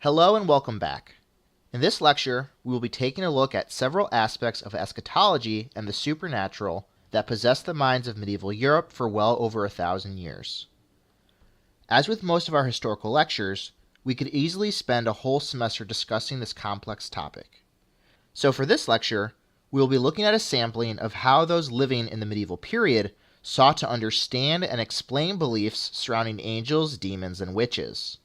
Hello and welcome back. In this lecture, we will be taking a look at several aspects of eschatology and the supernatural that possessed the minds of medieval Europe for well over 1,000 years. As with most of our historical lectures, we could easily spend a whole semester discussing this complex topic. So for this lecture, we will be looking at a sampling of how those living in the medieval period sought to understand and explain beliefs surrounding angels, demons, and witches.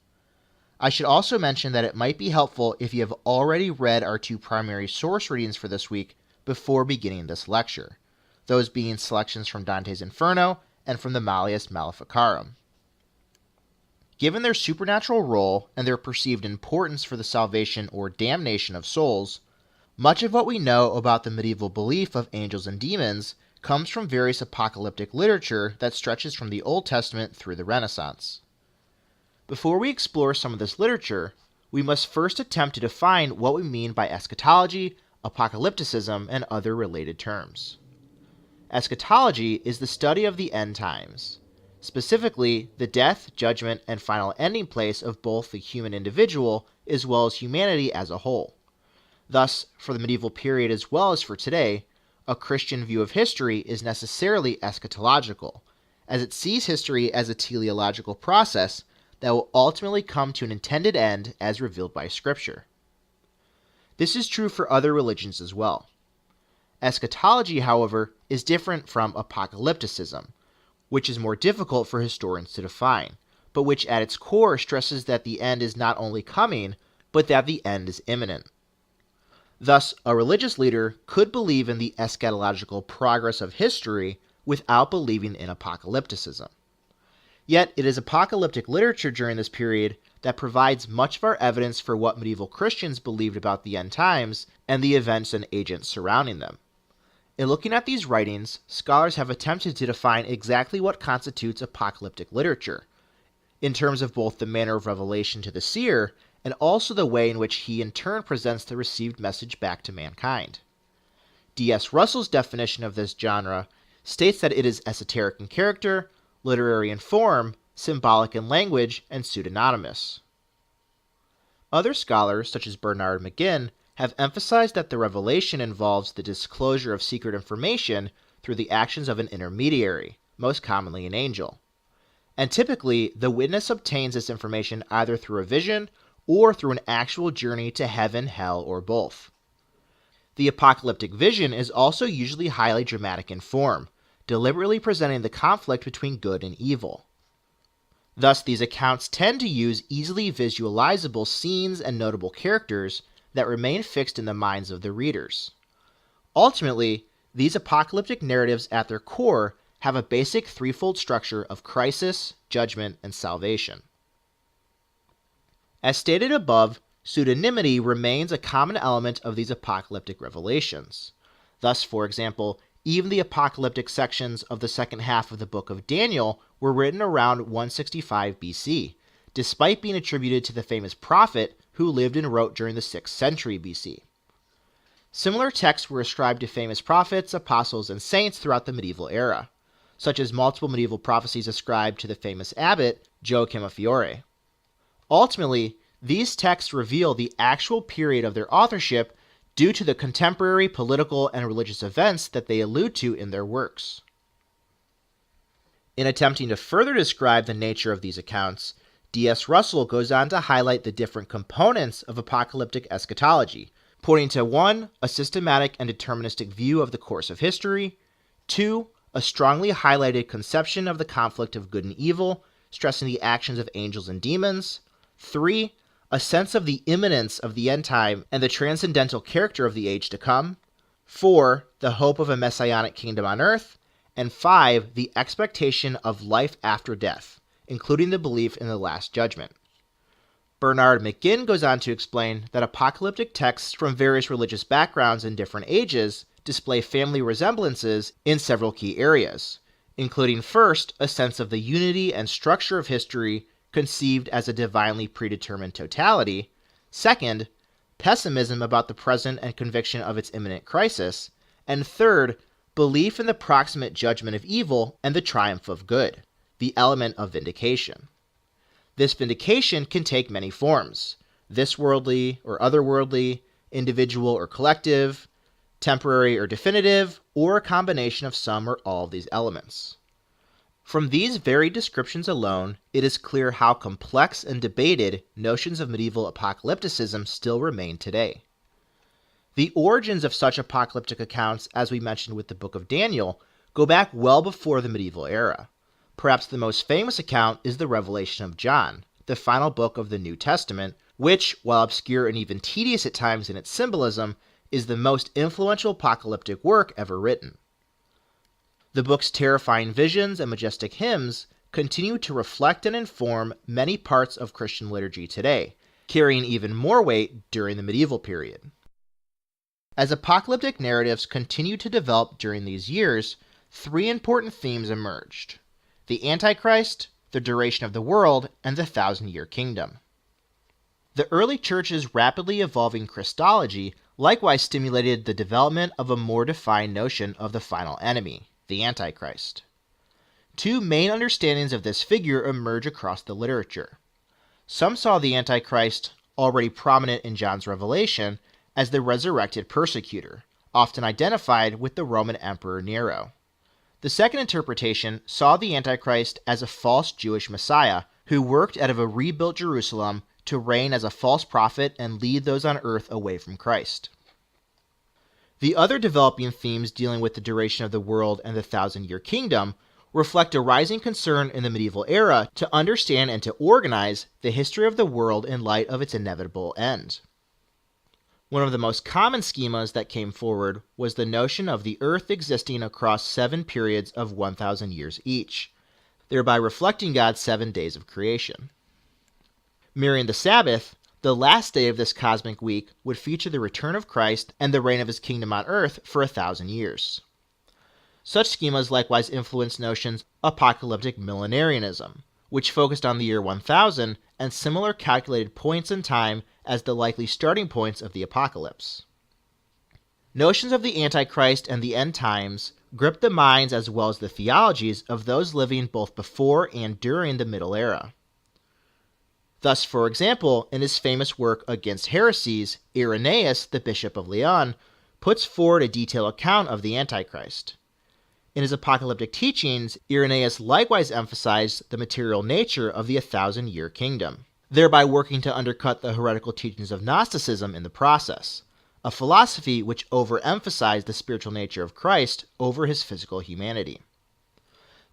I should also mention that it might be helpful if you have already read our two primary source readings for this week before beginning this lecture, those being selections from Dante's Inferno and from the Malleus Maleficarum. Given their supernatural role and their perceived importance for the salvation or damnation of souls, much of what we know about the medieval belief of angels and demons comes from various apocalyptic literature that stretches from the Old Testament through the Renaissance. Before we explore some of this literature, we must first attempt to define what we mean by eschatology, apocalypticism, and other related terms. Eschatology is the study of the end times, specifically the death, judgment, and final ending place of both the human individual as well as humanity as a whole. Thus, for the medieval period as well as for today, a Christian view of history is necessarily eschatological, as it sees history as a teleological process that will ultimately come to an intended end as revealed by Scripture. This is true for other religions as well. Eschatology, however, is different from apocalypticism, which is more difficult for historians to define, but which at its core stresses that the end is not only coming, but that the end is imminent. Thus, a religious leader could believe in the eschatological progress of history without believing in apocalypticism. Yet, it is apocalyptic literature during this period that provides much of our evidence for what medieval Christians believed about the end times and the events and agents surrounding them. In looking at these writings, scholars have attempted to define exactly what constitutes apocalyptic literature, in terms of both the manner of revelation to the seer and also the way in which he in turn presents the received message back to mankind. D.S. Russell's definition of this genre states that it is esoteric in character, literary in form, symbolic in language, and pseudonymous. Other scholars, such as Bernard McGinn, have emphasized that the revelation involves the disclosure of secret information through the actions of an intermediary, most commonly an angel. And typically, the witness obtains this information either through a vision or through an actual journey to heaven, hell, or both. The apocalyptic vision is also usually highly dramatic in form, deliberately presenting the conflict between good and evil. Thus, these accounts tend to use easily visualizable scenes and notable characters that remain fixed in the minds of the readers. Ultimately, these apocalyptic narratives at their core have a basic threefold structure of crisis, judgment, and salvation. As stated above, pseudonymity remains a common element of these apocalyptic revelations. Thus, for example, even the apocalyptic sections of the second half of the book of Daniel were written around 165 BC, despite being attributed to the famous prophet who lived and wrote during the 6th century BC. Similar texts were ascribed to famous prophets, apostles, and saints throughout the medieval era, such as multiple medieval prophecies ascribed to the famous abbot Joachim of Fiore. Ultimately, these texts reveal the actual period of their authorship due to the contemporary political and religious events that they allude to in their works. In attempting to further describe the nature of these accounts, D.S. Russell goes on to highlight the different components of apocalyptic eschatology, pointing to 1. A systematic and deterministic view of the course of history, 2. A strongly highlighted conception of the conflict of good and evil, stressing the actions of angels and demons, 3. A sense of the imminence of the end time and the transcendental character of the age to come, 4. The hope of a messianic kingdom on earth, and 5. The expectation of life after death, including the belief in the Last Judgment. Bernard McGinn goes on to explain that apocalyptic texts from various religious backgrounds in different ages display family resemblances in several key areas, including first, a sense of the unity and structure of history conceived as a divinely predetermined totality, second, pessimism about the present and conviction of its imminent crisis, and third, belief in the proximate judgment of evil and the triumph of good, the element of vindication. This vindication can take many forms, this worldly or otherworldly, individual or collective, temporary or definitive, or a combination of some or all of these elements. From these varied descriptions alone, it is clear how complex and debated notions of medieval apocalypticism still remain today. The origins of such apocalyptic accounts, as we mentioned with the Book of Daniel, go back well before the medieval era. Perhaps the most famous account is the Revelation of John, the final book of the New Testament, which, while obscure and even tedious at times in its symbolism, is the most influential apocalyptic work ever written. The book's terrifying visions and majestic hymns continue to reflect and inform many parts of Christian liturgy today, carrying even more weight during the medieval period. As apocalyptic narratives continued to develop during these years, three important themes emerged: the Antichrist, the duration of the world, and the 1,000-year kingdom. The early church's rapidly evolving Christology likewise stimulated the development of a more defined notion of the final enemy, the Antichrist. Two main understandings of this figure emerge across the literature. Some saw the Antichrist, already prominent in John's Revelation, as the resurrected persecutor, often identified with the Roman Emperor Nero. The second interpretation saw the Antichrist as a false Jewish Messiah who worked out of a rebuilt Jerusalem to reign as a false prophet and lead those on earth away from Christ. The other developing themes dealing with the duration of the world and the 1,000-year kingdom reflect a rising concern in the medieval era to understand and to organize the history of the world in light of its inevitable end. One of the most common schemas that came forward was the notion of the earth existing across 7 periods of 1,000 years each, thereby reflecting God's 7 days of creation. Mirroring the Sabbath, the last day of this cosmic week would feature the return of Christ and the reign of his kingdom on earth for 1,000 years. Such schemas likewise influenced notions of apocalyptic millenarianism, which focused on the year 1000 and similar calculated points in time as the likely starting points of the apocalypse. Notions of the Antichrist and the end times gripped the minds as well as the theologies of those living both before and during the Middle Era. Thus, for example, in his famous work Against Heresies, Irenaeus, the Bishop of Lyon, puts forward a detailed account of the Antichrist. In his apocalyptic teachings, Irenaeus likewise emphasized the material nature of the 1,000-year kingdom, thereby working to undercut the heretical teachings of Gnosticism in the process, a philosophy which overemphasized the spiritual nature of Christ over his physical humanity.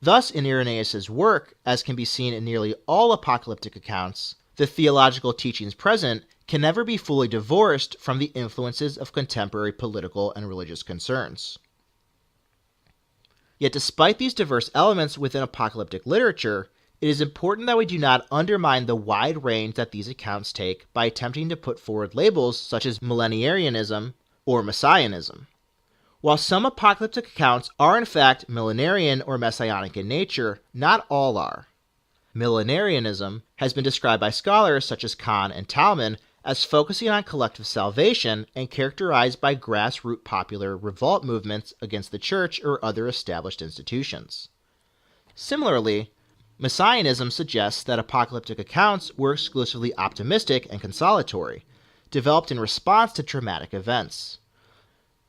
Thus, in Irenaeus' work, as can be seen in nearly all apocalyptic accounts, the theological teachings present can never be fully divorced from the influences of contemporary political and religious concerns. Yet despite these diverse elements within apocalyptic literature, it is important that we do not undermine the wide range that these accounts take by attempting to put forward labels such as millenarianism or messianism. While some apocalyptic accounts are in fact millenarian or messianic in nature, not all are. Millenarianism has been described by scholars such as Kahn and Talman as focusing on collective salvation and characterized by grassroots popular revolt movements against the church or other established institutions. Similarly, messianism suggests that apocalyptic accounts were exclusively optimistic and consolatory, developed in response to traumatic events.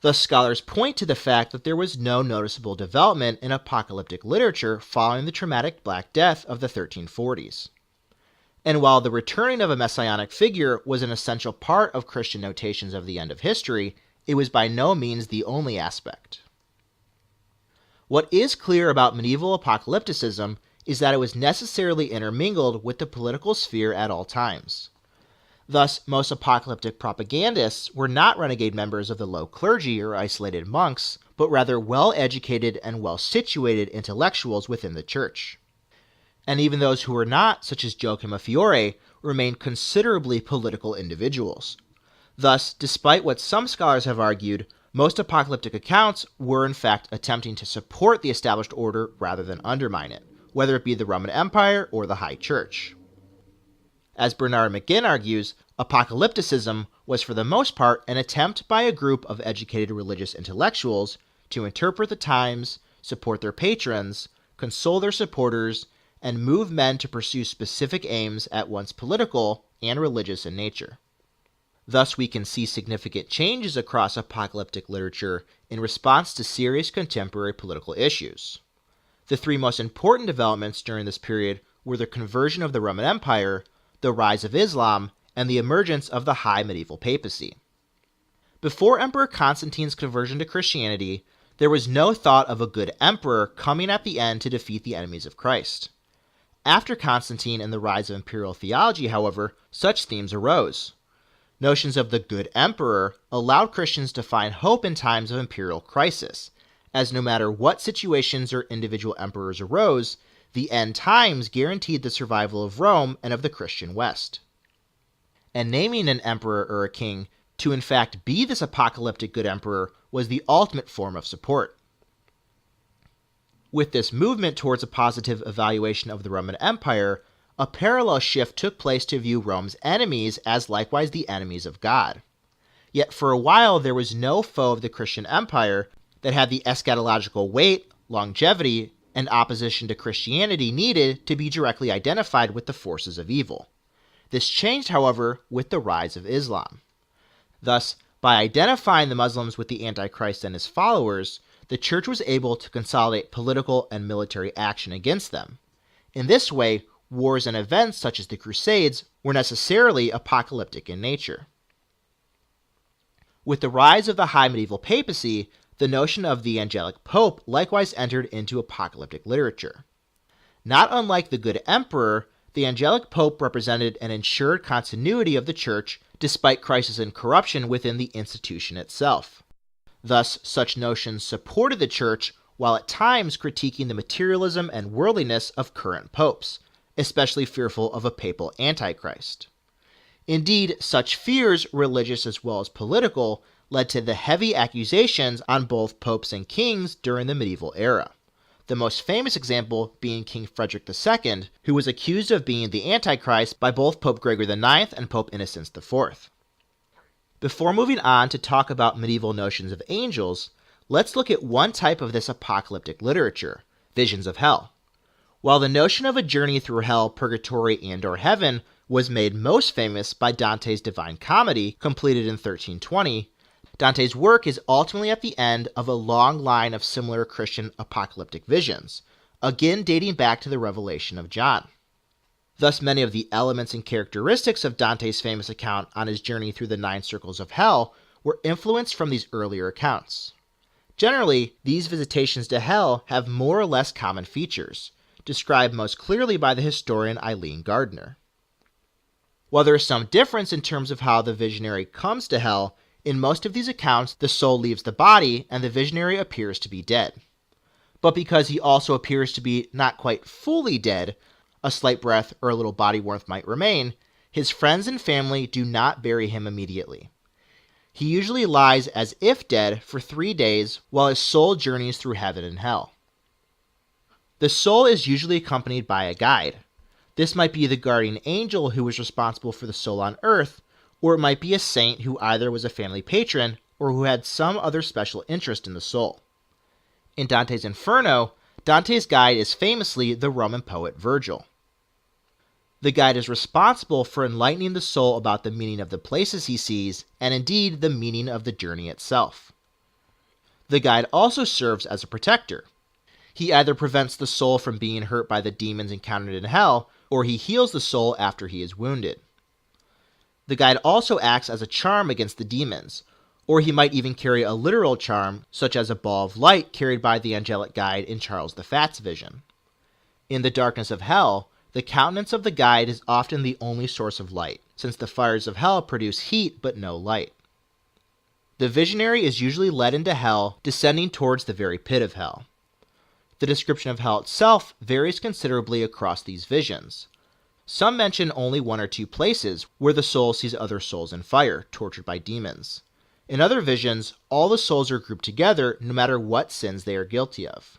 Thus, scholars point to the fact that there was no noticeable development in apocalyptic literature following the traumatic Black Death of the 1340s. And while the returning of a messianic figure was an essential part of Christian notations of the end of history, it was by no means the only aspect. What is clear about medieval apocalypticism is that it was necessarily intermingled with the political sphere at all times. Thus, most apocalyptic propagandists were not renegade members of the low clergy or isolated monks, but rather well-educated and well-situated intellectuals within the church. And even those who were not, such as Joachim of Fiore, remained considerably political individuals. Thus, despite what some scholars have argued, most apocalyptic accounts were in fact attempting to support the established order rather than undermine it, whether it be the Roman Empire or the High Church. As Bernard McGinn argues, apocalypticism was for the most part an attempt by a group of educated religious intellectuals to interpret the times, support their patrons, console their supporters, and move men to pursue specific aims at once political and religious in nature. Thus, we can see significant changes across apocalyptic literature in response to serious contemporary political issues. The three most important developments during this period were the conversion of the Roman Empire, the rise of Islam, and the emergence of the high medieval papacy. Before Emperor Constantine's conversion to Christianity, there was no thought of a good emperor coming at the end to defeat the enemies of Christ. After Constantine and the rise of imperial theology, however, such themes arose. Notions of the good emperor allowed Christians to find hope in times of imperial crisis, as no matter what situations or individual emperors arose, the end times guaranteed the survival of Rome and of the Christian West. And naming an emperor or a king to in fact be this apocalyptic good emperor was the ultimate form of support. With this movement towards a positive evaluation of the Roman Empire, a parallel shift took place to view Rome's enemies as likewise the enemies of God. Yet for a while there was no foe of the Christian Empire that had the eschatological weight, longevity, and opposition to Christianity needed to be directly identified with the forces of evil. This changed, however, with the rise of Islam. Thus, by identifying the Muslims with the Antichrist and his followers, the church was able to consolidate political and military action against them. In this way, wars and events such as the Crusades were necessarily apocalyptic in nature. With the rise of the high medieval papacy, the notion of the angelic pope likewise entered into apocalyptic literature. Not unlike the good emperor, the angelic pope represented an ensured continuity of the church despite crisis and corruption within the institution itself. Thus, such notions supported the church while at times critiquing the materialism and worldliness of current popes, especially fearful of a papal antichrist. Indeed, such fears, religious as well as political, led to the heavy accusations on both popes and kings during the medieval era. The most famous example being King Frederick II, who was accused of being the Antichrist by both Pope Gregory IX and Pope Innocent IV. Before moving on to talk about medieval notions of angels, let's look at one type of this apocalyptic literature, visions of hell. While the notion of a journey through hell, purgatory, and/or heaven was made most famous by Dante's Divine Comedy, completed in 1320, Dante's work is ultimately at the end of a long line of similar Christian apocalyptic visions, again dating back to the revelation of John. Thus, many of the elements and characteristics of Dante's famous account on his journey through the 9 circles of hell were influenced from these earlier accounts. Generally, these visitations to hell have more or less common features, described most clearly by the historian Eileen Gardner. While there is some difference in terms of how the visionary comes to hell, in most of these accounts the soul leaves the body and the visionary appears to be dead. But because he also appears to be not quite fully dead, a slight breath or a little body warmth might remain, his friends and family do not bury him immediately. He usually lies as if dead for 3 days while his soul journeys through heaven and hell. The soul is usually accompanied by a guide. This might be the guardian angel who was responsible for the soul on earth, or it might be a saint who either was a family patron or who had some other special interest in the soul. In Dante's Inferno, Dante's guide is famously the Roman poet Virgil. The guide is responsible for enlightening the soul about the meaning of the places he sees, and indeed the meaning of the journey itself. The guide also serves as a protector. He either prevents the soul from being hurt by the demons encountered in hell, or he heals the soul after he is wounded. The guide also acts as a charm against the demons, or he might even carry a literal charm, such as a ball of light carried by the angelic guide in Charles the Fat's vision. In the darkness of hell, the countenance of the guide is often the only source of light, since the fires of hell produce heat but no light. The visionary is usually led into hell, descending towards the very pit of hell. The description of hell itself varies considerably across these visions. Some mention only 1 or 2 places where the soul sees other souls in fire, tortured by demons. In other visions, all the souls are grouped together no matter what sins they are guilty of.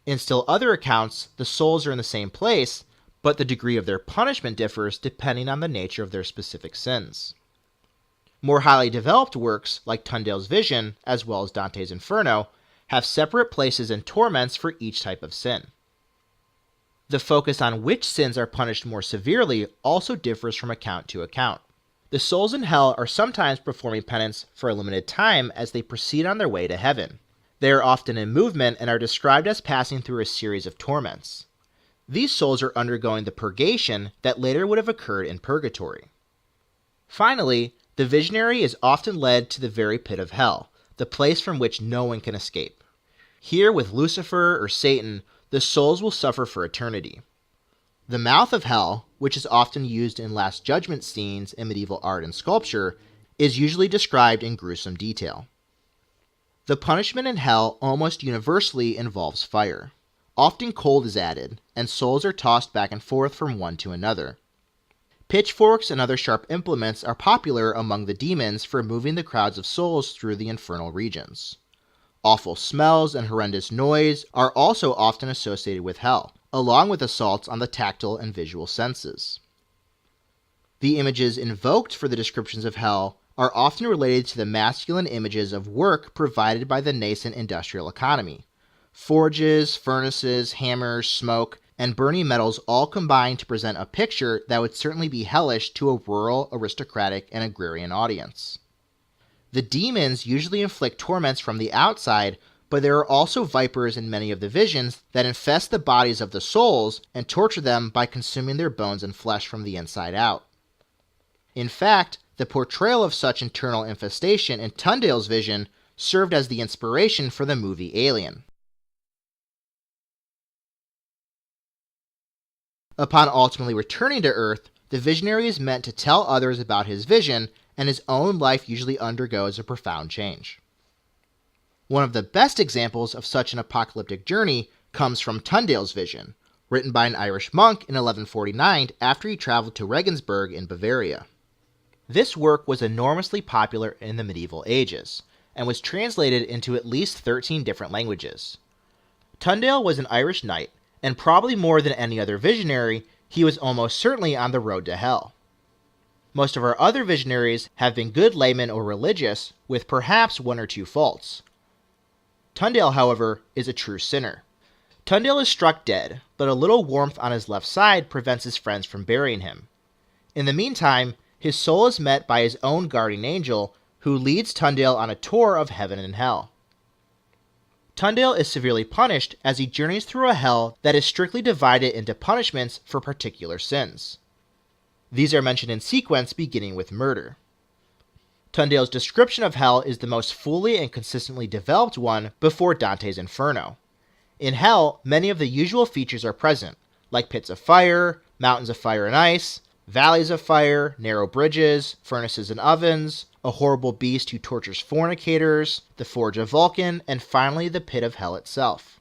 In still other accounts, the souls are in the same place, but the degree of their punishment differs depending on the nature of their specific sins. More highly developed works, like Tyndale's Vision, as well as Dante's Inferno, have separate places and torments for each type of sin. The focus on which sins are punished more severely also differs from account to account. The souls in hell are sometimes performing penance for a limited time as they proceed on their way to heaven. They are often in movement and are described as passing through a series of torments. These souls are undergoing the purgation that later would have occurred in purgatory. Finally, the visionary is often led to the very pit of hell, the place from which no one can escape. Here, with Lucifer or Satan, the souls will suffer for eternity. The mouth of hell, which is often used in Last Judgment scenes in medieval art and sculpture, is usually described in gruesome detail. The punishment in hell almost universally involves fire. Often cold is added, and souls are tossed back and forth from one to another. Pitchforks and other sharp implements are popular among the demons for moving the crowds of souls through the infernal regions. Awful smells and horrendous noise are also often associated with hell, along with assaults on the tactile and visual senses. The images invoked for the descriptions of hell are often related to the masculine images of work provided by the nascent industrial economy. Forges, furnaces, hammers, smoke, and burning metals all combine to present a picture that would certainly be hellish to a rural, aristocratic, and agrarian audience. The demons usually inflict torments from the outside, but there are also vipers in many of the visions that infest the bodies of the souls and torture them by consuming their bones and flesh from the inside out. In fact, the portrayal of such internal infestation in Tundale's vision served as the inspiration for the movie Alien. Upon ultimately returning to Earth, the visionary is meant to tell others about his vision, and his own life usually undergoes a profound change. One of the best examples of such an apocalyptic journey comes from Tundale's vision, written by an Irish monk in 1149 after he traveled to Regensburg in Bavaria. This work was enormously popular in the medieval ages, and was translated into at least 13 different languages. Tundale was an Irish knight, and probably more than any other visionary, he was almost certainly on the road to hell. Most of our other visionaries have been good laymen or religious, with perhaps one or two faults. Tundale, however, is a true sinner. Tundale is struck dead, but a little warmth on his left side prevents his friends from burying him. In the meantime, his soul is met by his own guardian angel, who leads Tundale on a tour of heaven and hell. Tundale is severely punished as he journeys through a hell that is strictly divided into punishments for particular sins. These are mentioned in sequence, beginning with murder. Tundale's description of hell is the most fully and consistently developed one before Dante's Inferno. In hell, many of the usual features are present, like pits of fire, mountains of fire and ice, valleys of fire, narrow bridges, furnaces and ovens, a horrible beast who tortures fornicators, the forge of Vulcan, and finally the pit of hell itself.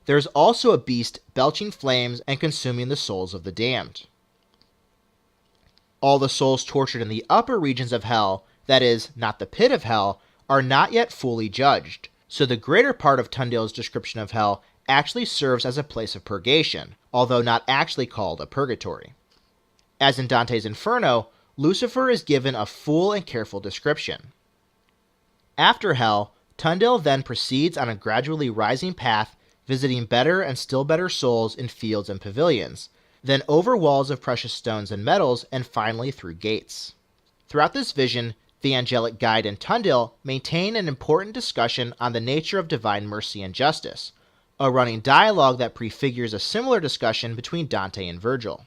There is also a beast belching flames and consuming the souls of the damned. All the souls tortured in the upper regions of hell, that is, not the pit of hell, are not yet fully judged, so the greater part of Tundale's description of hell actually serves as a place of purgation, although not actually called a purgatory. As in Dante's Inferno, Lucifer is given a full and careful description. After hell, Tundale then proceeds on a gradually rising path, visiting better and still better souls in fields and pavilions, then over walls of precious stones and metals, and finally through gates. Throughout this vision, the angelic guide and Tundale maintain an important discussion on the nature of divine mercy and justice, a running dialogue that prefigures a similar discussion between Dante and Virgil.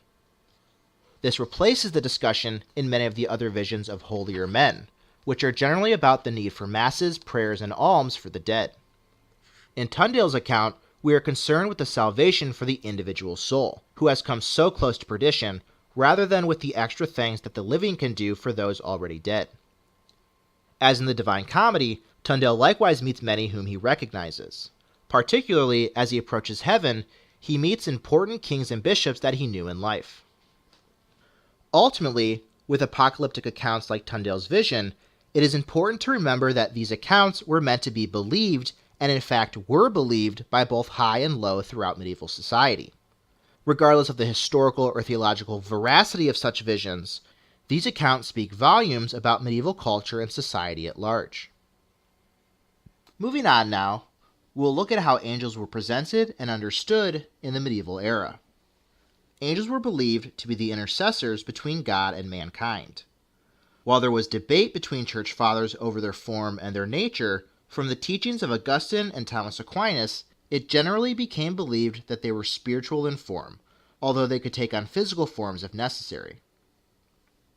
This replaces the discussion in many of the other visions of holier men, which are generally about the need for masses, prayers, and alms for the dead. In Tundale's account, we are concerned with the salvation for the individual soul, who has come so close to perdition, rather than with the extra things that the living can do for those already dead. As in the Divine Comedy, Tundale likewise meets many whom he recognizes. Particularly, as he approaches heaven, he meets important kings and bishops that he knew in life. Ultimately, with apocalyptic accounts like Tundale's vision, it is important to remember that these accounts were meant to be believed, and in fact were believed by both high and low throughout medieval society. Regardless of the historical or theological veracity of such visions, these accounts speak volumes about medieval culture and society at large. Moving on now, we'll look at how angels were presented and understood in the medieval era. angels were believed to be the intercessors between God and mankind. While there was debate between church fathers over their form and their nature, from the teachings of Augustine and Thomas Aquinas, it generally became believed that they were spiritual in form, although they could take on physical forms if necessary.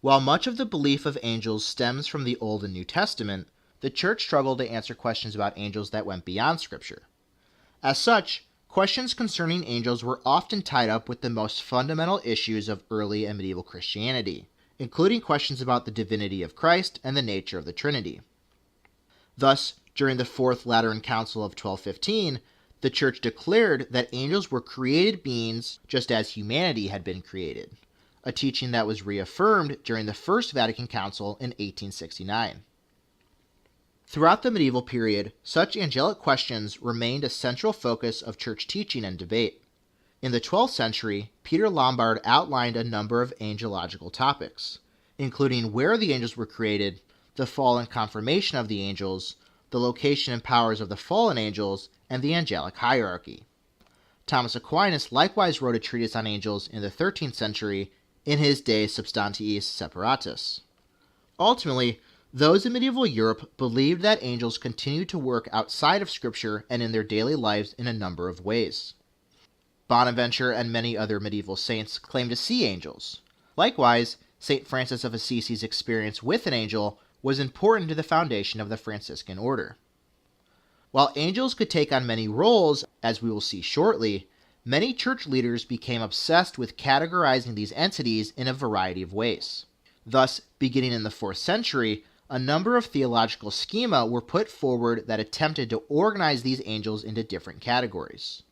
While much of the belief of angels stems from the Old and New Testament, the Church struggled to answer questions about angels that went beyond Scripture. As such, questions concerning angels were often tied up with the most fundamental issues of early and medieval Christianity, including questions about the divinity of Christ and the nature of the Trinity. Thus, during the Fourth Lateran Council of 1215, the Church declared that angels were created beings just as humanity had been created, a teaching that was reaffirmed during the First Vatican Council in 1869. Throughout the medieval period, such angelic questions remained a central focus of church teaching and debate. In the 12th century, Peter Lombard outlined a number of angelological topics, including where the angels were created, the fall and conformation of the angels, the location and powers of the fallen angels, and the angelic hierarchy. Thomas Aquinas likewise wrote a treatise on angels in the 13th century in his De Substantiis Separatus. Ultimately, those in medieval Europe believed that angels continued to work outside of Scripture and in their daily lives in a number of ways. Bonaventure and many other medieval saints claimed to see angels. Likewise, St. Francis of Assisi's experience with an angel was important to the foundation of the Franciscan order. While angels could take on many roles, as we will see shortly, many church leaders became obsessed with categorizing these entities in a variety of ways. Thus, beginning in the 4th century, a number of theological schema were put forward that attempted to organize these angels into different categories.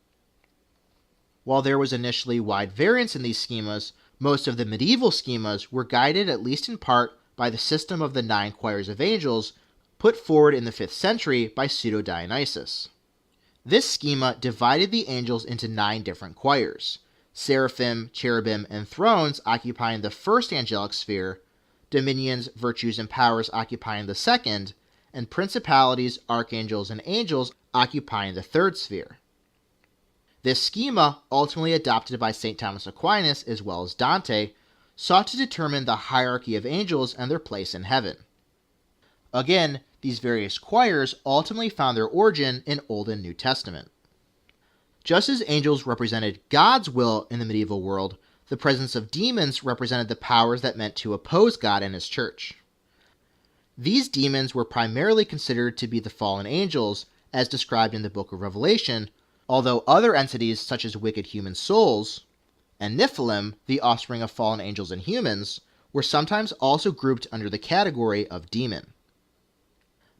While there was initially wide variance in these schemas, most of the medieval schemas were guided at least in part by the system of the 9 choirs of angels put forward in the 5th century by Pseudo-Dionysius. This schema divided the angels into 9 different choirs, seraphim, cherubim, and thrones occupying the first angelic sphere, dominions, virtues, and powers occupying the second, and principalities, archangels, and angels occupying the third sphere. This schema, ultimately adopted by St. Thomas Aquinas as well as Dante, sought to determine the hierarchy of angels and their place in heaven. Again, these various choirs ultimately found their origin in Old and New Testament. Just as angels represented God's will in the medieval world, the presence of demons represented the powers that meant to oppose God and his church. These demons were primarily considered to be the fallen angels, as described in the book of Revelation, although other entities such as wicked human souls, and Nephilim, the offspring of fallen angels and humans, were sometimes also grouped under the category of demon.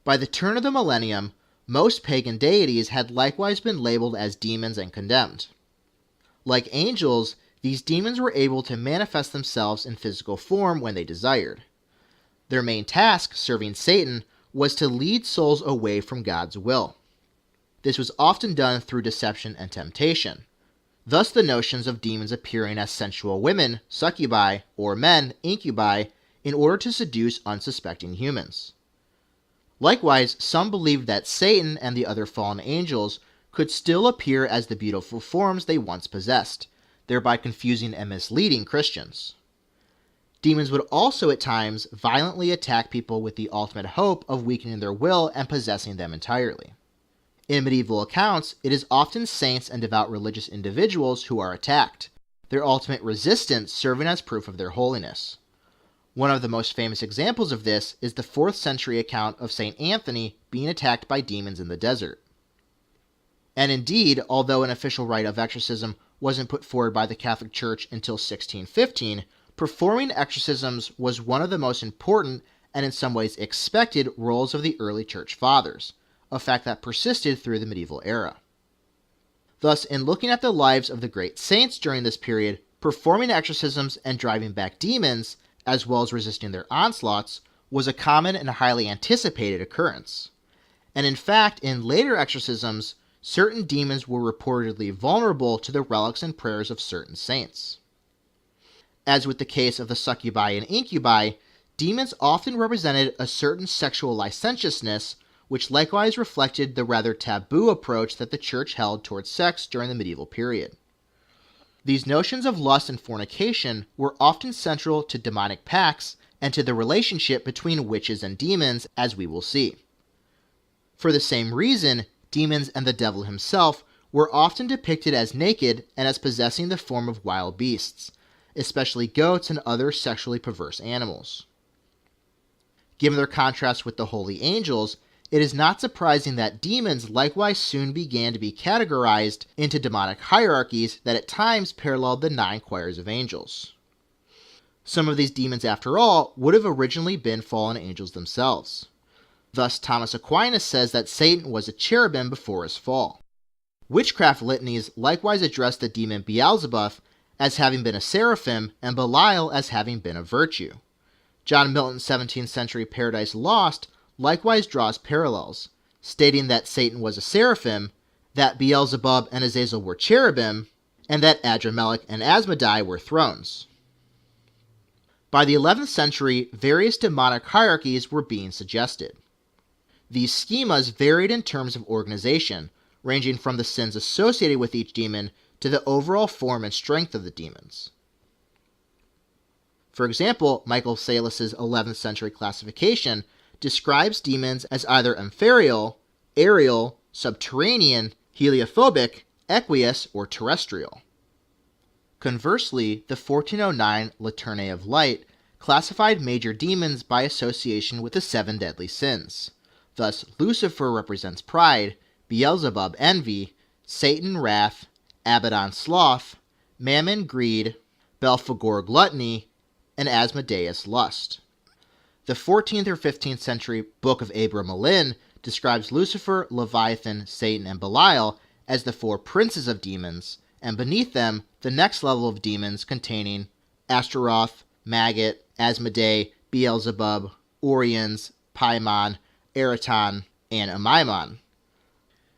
By the turn of the millennium, most pagan deities had likewise been labeled as demons and condemned. Like angels, these demons were able to manifest themselves in physical form when they desired. Their main task, serving Satan, was to lead souls away from God's will. This was often done through deception and temptation. Thus the notions of demons appearing as sensual women, succubi, or men, incubi, in order to seduce unsuspecting humans. Likewise, some believed that Satan and the other fallen angels could still appear as the beautiful forms they once possessed, thereby confusing and misleading Christians. Demons would also at times violently attack people with the ultimate hope of weakening their will and possessing them entirely. In medieval accounts, it is often saints and devout religious individuals who are attacked, their ultimate resistance serving as proof of their holiness. One of the most famous examples of this is the 4th century account of St. Anthony being attacked by demons in the desert. And indeed, although an official rite of exorcism wasn't put forward by the Catholic Church until 1615, performing exorcisms was one of the most important and in some ways expected roles of the early Church Fathers, a fact that persisted through the medieval era. Thus, in looking at the lives of the great saints during this period, performing exorcisms and driving back demons, as well as resisting their onslaughts, was a common and highly anticipated occurrence. And in fact, in later exorcisms, certain demons were reportedly vulnerable to the relics and prayers of certain saints. As with the case of the succubi and incubi, demons often represented a certain sexual licentiousness, which likewise reflected the rather taboo approach that the church held towards sex during the medieval period. These notions of lust and fornication were often central to demonic pacts and to the relationship between witches and demons, as we will see. For the same reason, demons and the devil himself were often depicted as naked and as possessing the form of wild beasts, especially goats and other sexually perverse animals. Given their contrast with the holy angels, it is not surprising that demons likewise soon began to be categorized into demonic hierarchies that at times paralleled the 9 choirs of angels. Some of these demons, after all, would have originally been fallen angels themselves. Thus, Thomas Aquinas says that Satan was a cherubim before his fall. Witchcraft litanies likewise address the demon Beelzebub as having been a seraphim and Belial as having been a virtue. John Milton's 17th century Paradise Lost likewise draws parallels, stating that Satan was a seraphim, that Beelzebub and Azazel were cherubim, and that Adramelech and Asmodai were thrones. By the 11th century, various demonic hierarchies were being suggested. These schemas varied in terms of organization, ranging from the sins associated with each demon to the overall form and strength of the demons. For example, Michael Salas's 11th century classification describes demons as either ethereal, aerial, subterranean, heliophobic, equus, or terrestrial. Conversely, the 1409 Liturnae of Light classified major demons by association with the 7 deadly sins. Thus, Lucifer represents pride, Beelzebub envy, Satan wrath, Abaddon sloth, Mammon greed, Belphegor gluttony, and Asmodeus lust. The 14th or 15th century Book of Abram Malin describes Lucifer, Leviathan, Satan, and Belial as the 4 princes of demons, and beneath them, the next level of demons containing Astaroth, Maggot, Asmodee, Beelzebub, Orions, Paimon, Eraton, and Amaimon.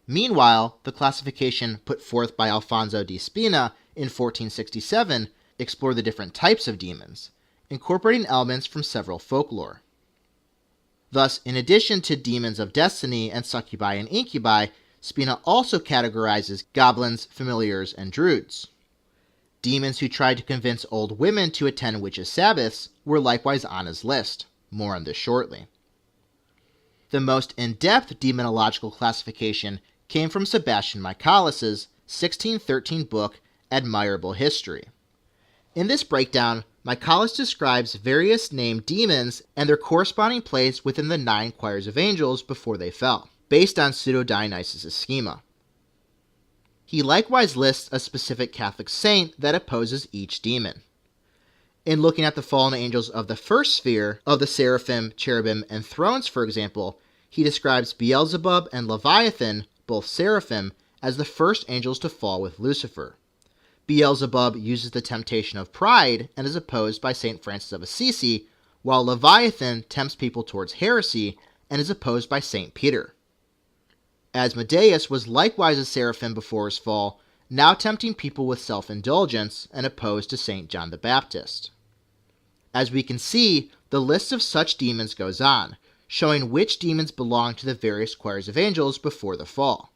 Meanwhile, the classification put forth by Alfonso di Spina in 1467 explored the different types of demons, incorporating elements from several folklore. Thus, in addition to demons of destiny and succubi and incubi, Spina also categorizes goblins, familiars, and druids. Demons who tried to convince old women to attend witches' sabbaths were likewise on his list. More on this shortly. The most in-depth demonological classification came from Sebastian Michaelis's 1613 book, Admirable History. In this breakdown, Michaelis describes various named demons and their corresponding place within the 9 choirs of angels before they fell, based on Pseudo-Dionysius' schema. He likewise lists a specific Catholic saint that opposes each demon. In looking at the fallen angels of the first sphere, of the seraphim, cherubim, and thrones, for example, he describes Beelzebub and Leviathan, both seraphim, as the first angels to fall with Lucifer. Beelzebub uses the temptation of pride and is opposed by St. Francis of Assisi, while Leviathan tempts people towards heresy and is opposed by St. Peter. Asmodeus was likewise a seraphim before his fall, now tempting people with self-indulgence and opposed to St. John the Baptist. As we can see, the list of such demons goes on, showing which demons belong to the various choirs of angels before the fall.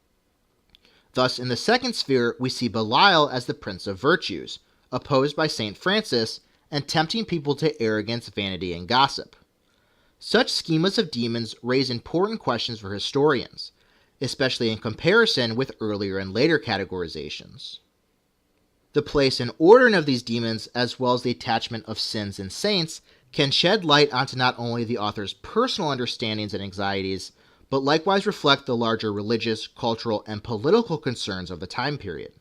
Thus, in the second sphere, we see Belial as the prince of virtues, opposed by St. Francis, and tempting people to arrogance, vanity, and gossip. Such schemas of demons raise important questions for historians, especially in comparison with earlier and later categorizations. The place and ordering of these demons, as well as the attachment of sins and saints, can shed light onto not only the author's personal understandings and anxieties, but likewise reflect the larger religious, cultural, and political concerns of the time period.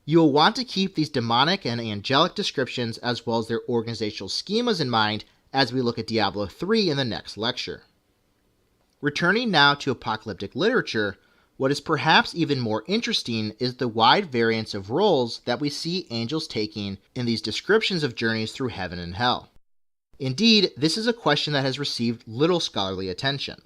You will want to keep these demonic and angelic descriptions as well as their organizational schemas in mind as we look at Diablo 3 in the next lecture. Returning now to apocalyptic literature, what is perhaps even more interesting is the wide variance of roles that we see angels taking in these descriptions of journeys through heaven and hell. Indeed, this is a question that has received little scholarly attention.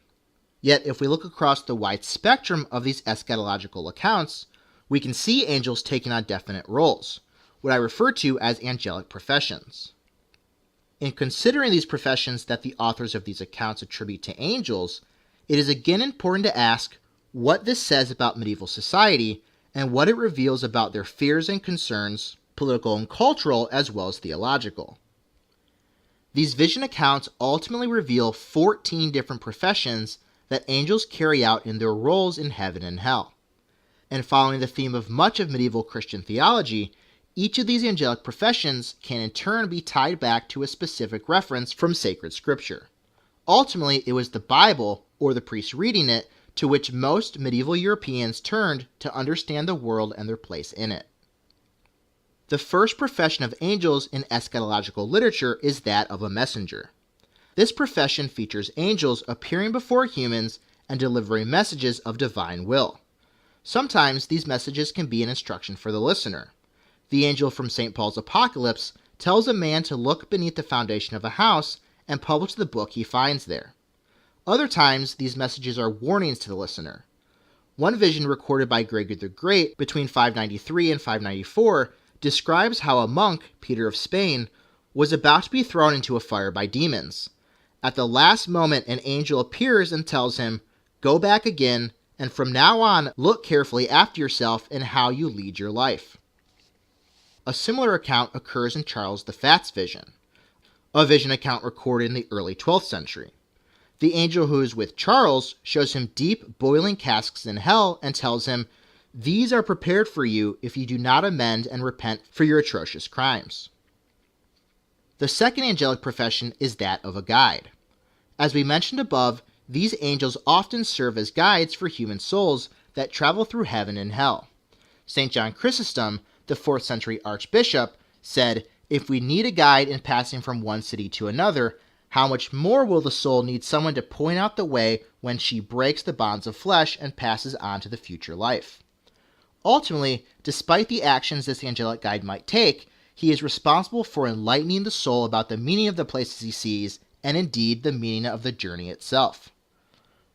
Yet, if we look across the wide spectrum of these eschatological accounts, we can see angels taking on definite roles, what I refer to as angelic professions. In considering these professions that the authors of these accounts attribute to angels, it is again important to ask what this says about medieval society, and what it reveals about their fears and concerns, political and cultural as well as theological. These vision accounts ultimately reveal 14 different professions that angels carry out in their roles in heaven and hell. And following the theme of much of medieval Christian theology, each of these angelic professions can in turn be tied back to a specific reference from sacred scripture. Ultimately, it was the Bible, or the priests reading it, to which most medieval Europeans turned to understand the world and their place in it. The first profession of angels in eschatological literature is that of a messenger. This profession features angels appearing before humans and delivering messages of divine will. Sometimes these messages can be an instruction for the listener. The angel from St. Paul's Apocalypse tells a man to look beneath the foundation of a house and publish the book he finds there. Other times, these messages are warnings to the listener. One vision recorded by Gregory the Great between 593 and 594 describes how a monk, Peter of Spain, was about to be thrown into a fire by demons. At the last moment, an angel appears and tells him, "Go back again, and from now on, look carefully after yourself and how you lead your life." A similar account occurs in Charles the Fat's vision, a vision account recorded in the early 12th century. The angel who is with Charles shows him deep, boiling casks in hell and tells him, "These are prepared for you if you do not amend and repent for your atrocious crimes." The second angelic profession is that of a guide. As we mentioned above, these angels often serve as guides for human souls that travel through heaven and hell. St. John Chrysostom, the 4th century archbishop, said, "If we need a guide in passing from one city to another, how much more will the soul need someone to point out the way when she breaks the bonds of flesh and passes on to the future life?" Ultimately, despite the actions this angelic guide might take, he is responsible for enlightening the soul about the meaning of the places he sees, and indeed the meaning of the journey itself.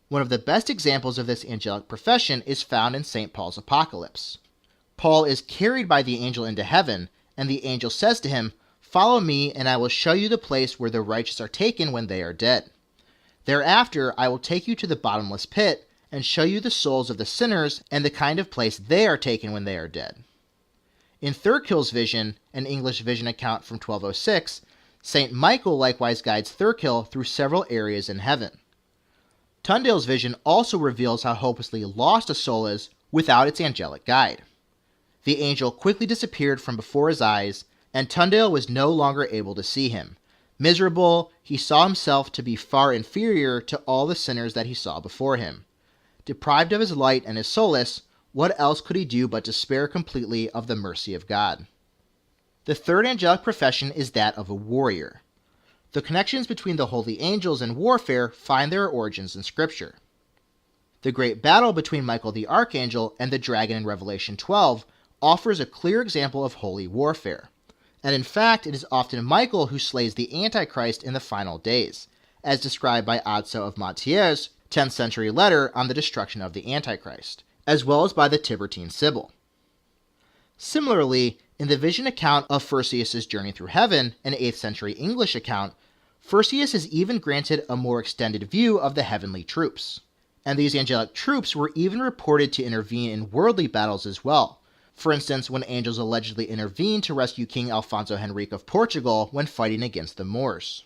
One of the best examples of this angelic profession is found in St. Paul's Apocalypse. Paul is carried by the angel into heaven, and the angel says to him, "Follow me, and I will show you the place where the righteous are taken when they are dead. Thereafter I will take you to the bottomless pit, and show you the souls of the sinners and the kind of place they are taken when they are dead." In Thurkill's vision, an English vision account from 1206, St. Michael likewise guides Thurkill through several areas in heaven. Tyndale's vision also reveals how hopelessly lost a soul is without its angelic guide. The angel quickly disappeared from before his eyes, and Tyndale was no longer able to see him. Miserable, he saw himself to be far inferior to all the sinners that he saw before him. Deprived of his light and his solace, what else could he do but despair completely of the mercy of God? The third angelic profession is that of a warrior. The connections between the holy angels and warfare find their origins in Scripture. The great battle between Michael the archangel and the dragon in Revelation 12 offers a clear example of holy warfare. And in fact, it is often Michael who slays the Antichrist in the final days, as described by Adso of Montier's 10th century letter on the destruction of the Antichrist, as well as by the Tiburtine Sibyl. Similarly, in the vision account of Perseus' journey through heaven, an 8th century English account, Perseus is even granted a more extended view of the heavenly troops. And these angelic troops were even reported to intervene in worldly battles as well. For instance, when angels allegedly intervened to rescue King Alfonso Henrique of Portugal when fighting against the Moors.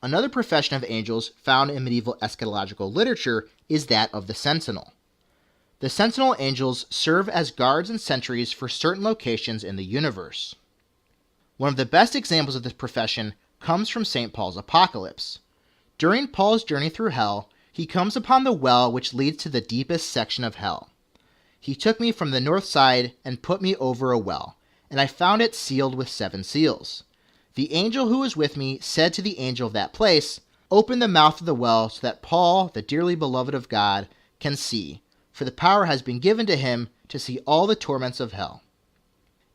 Another profession of angels found in medieval eschatological literature is that of the sentinel. The sentinel angels serve as guards and sentries for certain locations in the universe. One of the best examples of this profession comes from St. Paul's Apocalypse. During Paul's journey through hell, he comes upon the well which leads to the deepest section of hell. "He took me from the north side and put me over a well, and I found it sealed with 7 seals. The angel who was with me said to the angel of that place, 'Open the mouth of the well so that Paul, the dearly beloved of God, can see, for the power has been given to him to see all the torments of hell.'"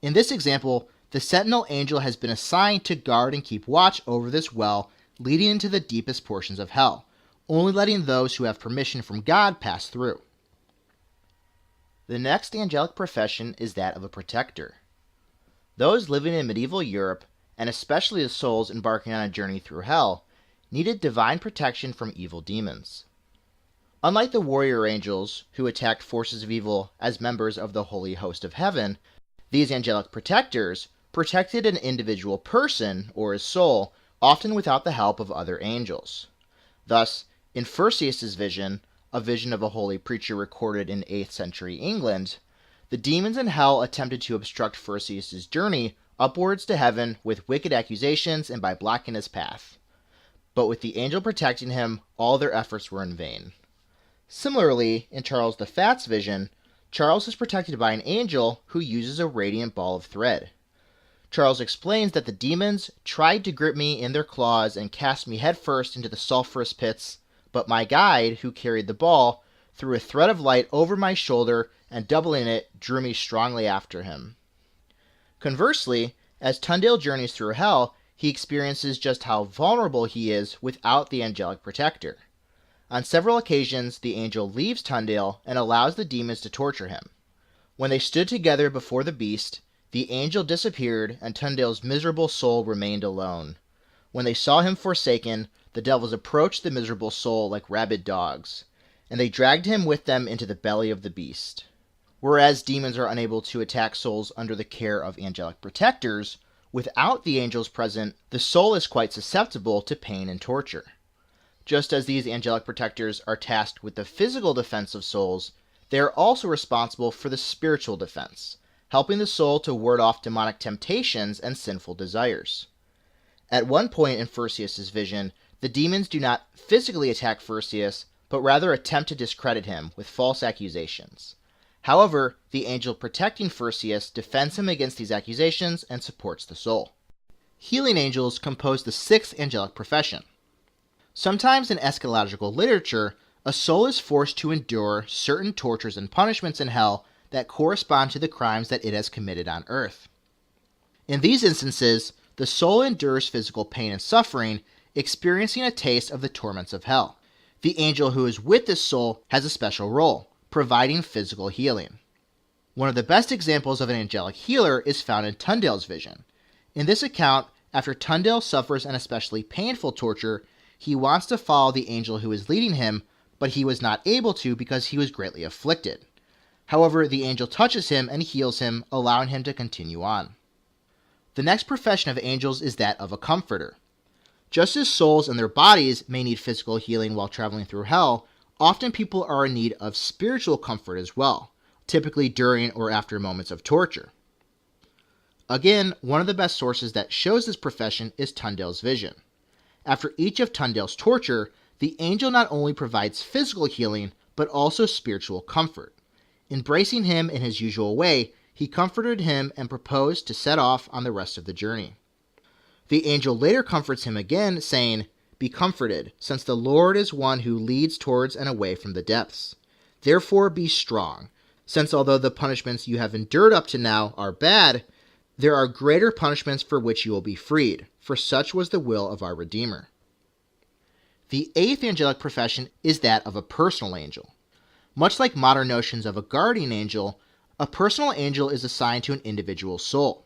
In this example, the sentinel angel has been assigned to guard and keep watch over this well leading into the deepest portions of hell, only letting those who have permission from God pass through. The next angelic profession is that of a protector. Those living in medieval Europe, and especially the souls embarking on a journey through hell, needed divine protection from evil demons. Unlike the warrior angels, who attacked forces of evil as members of the holy host of heaven, these angelic protectors protected an individual person or his soul, often without the help of other angels. Thus, in Perseus' vision, a vision of a holy preacher recorded in 8th century England, the demons in hell attempted to obstruct Perseus' journey upwards to heaven with wicked accusations and by blocking his path. But with the angel protecting him, all their efforts were in vain. Similarly, in Charles the Fat's vision, Charles is protected by an angel who uses a radiant ball of thread. Charles explains that the demons tried to grip me in their claws and cast me headfirst into the sulphurous pits, but my guide, who carried the ball, threw a thread of light over my shoulder and, doubling it, drew me strongly after him. Conversely, as Tundale journeys through hell, he experiences just how vulnerable he is without the angelic protector. On several occasions, the angel leaves Tundale and allows the demons to torture him. When they stood together before the beast, the angel disappeared and Tundale's miserable soul remained alone. When they saw him forsaken, the devils approached the miserable soul like rabid dogs, and they dragged him with them into the belly of the beast. Whereas demons are unable to attack souls under the care of angelic protectors, without the angels present, the soul is quite susceptible to pain and torture. Just as these angelic protectors are tasked with the physical defense of souls, they are also responsible for the spiritual defense, helping the soul to ward off demonic temptations and sinful desires. At one point in Perseus' vision, the demons do not physically attack Perseus, but rather attempt to discredit him with false accusations. However, the angel protecting Perseus defends him against these accusations and supports the soul. Healing angels compose the 6th angelic profession. Sometimes in eschatological literature, a soul is forced to endure certain tortures and punishments in hell that correspond to the crimes that it has committed on earth. In these instances, the soul endures physical pain and suffering, experiencing a taste of the torments of hell. The angel who is with this soul has a special role, providing physical healing. One of the best examples of an angelic healer is found in Tundale's vision. In this account, after Tundale suffers an especially painful torture, he wants to follow the angel who is leading him, but he was not able to because he was greatly afflicted. However, the angel touches him and heals him, allowing him to continue on. The next profession of angels is that of a comforter. Just as souls and their bodies may need physical healing while traveling through hell, often people are in need of spiritual comfort as well, typically during or after moments of torture. Again, one of the best sources that shows this profession is Tundale's vision. After each of Tundale's torture, the angel not only provides physical healing, but also spiritual comfort. Embracing him in his usual way, he comforted him and proposed to set off on the rest of the journey. The angel later comforts him again, saying, "Be comforted, since the Lord is one who leads towards and away from the depths. Therefore be strong, since although the punishments you have endured up to now are bad, there are greater punishments for which you will be freed, for such was the will of our Redeemer." The 8th angelic profession is that of a personal angel. Much like modern notions of a guardian angel, a personal angel is assigned to an individual soul.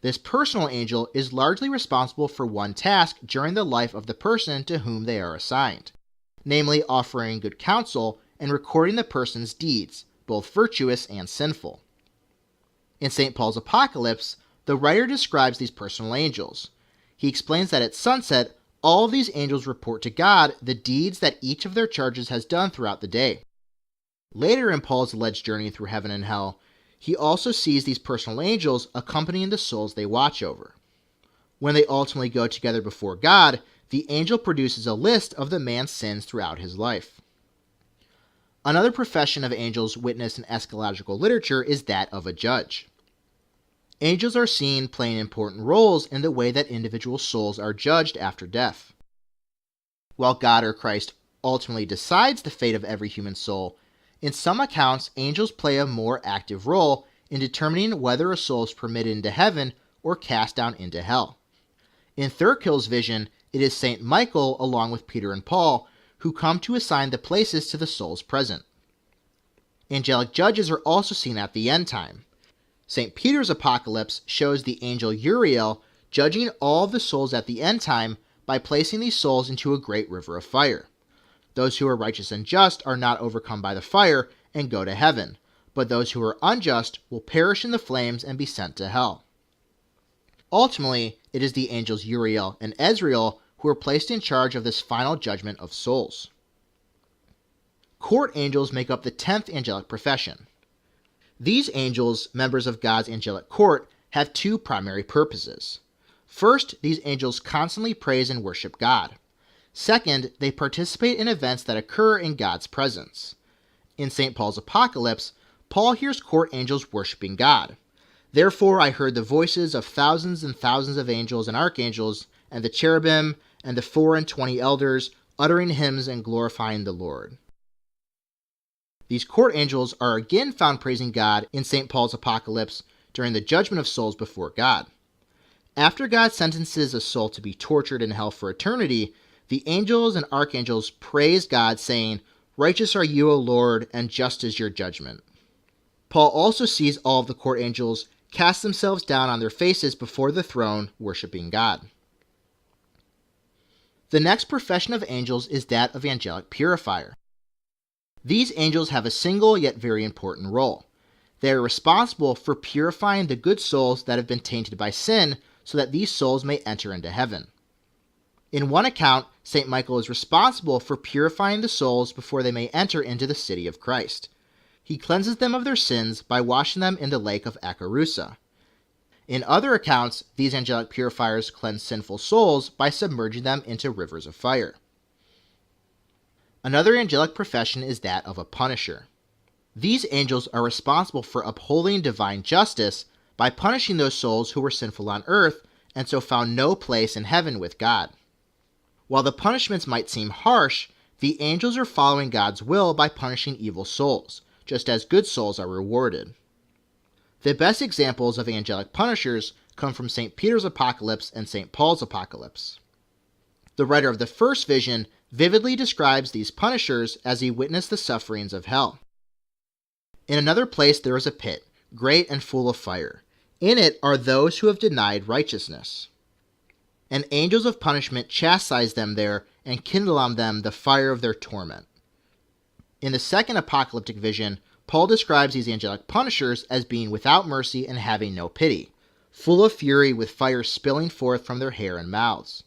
This personal angel is largely responsible for one task during the life of the person to whom they are assigned, namely offering good counsel and recording the person's deeds, both virtuous and sinful. In St. Paul's Apocalypse, the writer describes these personal angels. He explains that at sunset, all of these angels report to God the deeds that each of their charges has done throughout the day. Later in Paul's alleged journey through heaven and hell, he also sees these personal angels accompanying the souls they watch over. When they ultimately go together before God, the angel produces a list of the man's sins throughout his life. Another profession of angels witnessed in eschatological literature is that of a judge. Angels are seen playing important roles in the way that individual souls are judged after death. While God or Christ ultimately decides the fate of every human soul, in some accounts angels play a more active role in determining whether a soul is permitted into heaven or cast down into hell. In Thurkill's vision, it is St. Michael along with Peter and Paul who come to assign the places to the souls present. Angelic judges are also seen at the end time. St. Peter's Apocalypse shows the angel Uriel judging all of the souls at the end time by placing these souls into a great river of fire. Those who are righteous and just are not overcome by the fire and go to heaven, but those who are unjust will perish in the flames and be sent to hell. Ultimately, it is the angels Uriel and Ezriel who are placed in charge of this final judgment of souls. Court angels make up the 10th angelic profession. These angels, members of God's angelic court, have two primary purposes. First, these angels constantly praise and worship God. Second, they participate in events that occur in God's presence. In St. Paul's Apocalypse, Paul hears court angels worshiping God. Therefore I heard the voices of thousands and thousands of angels and archangels, and the cherubim, and the 24 elders, uttering hymns and glorifying the Lord. These court angels are again found praising God in St. Paul's Apocalypse during the judgment of souls before God. After God sentences a soul to be tortured in hell for eternity, the angels and archangels praise God, saying, "Righteous are you, O Lord, and just is your judgment." Paul also sees all of the court angels cast themselves down on their faces before the throne, worshiping God. The next profession of angels is that of angelic purifier. These angels have a single yet very important role. They are responsible for purifying the good souls that have been tainted by sin so that these souls may enter into heaven. In one account, St. Michael is responsible for purifying the souls before they may enter into the city of Christ. He cleanses them of their sins by washing them in the lake of Akarusa. In other accounts, these angelic purifiers cleanse sinful souls by submerging them into rivers of fire. Another angelic profession is that of a punisher. These angels are responsible for upholding divine justice by punishing those souls who were sinful on earth and so found no place in heaven with God. While the punishments might seem harsh, the angels are following God's will by punishing evil souls, just as good souls are rewarded. The best examples of angelic punishers come from St. Peter's Apocalypse and St. Paul's Apocalypse. The writer of the first vision vividly describes these punishers as he witnessed the sufferings of hell. In another place there is a pit, great and full of fire. In it are those who have denied righteousness. And angels of punishment chastise them there and kindle on them the fire of their torment. In the second apocalyptic vision, Paul describes these angelic punishers as being without mercy and having no pity, full of fury with fire spilling forth from their hair and mouths.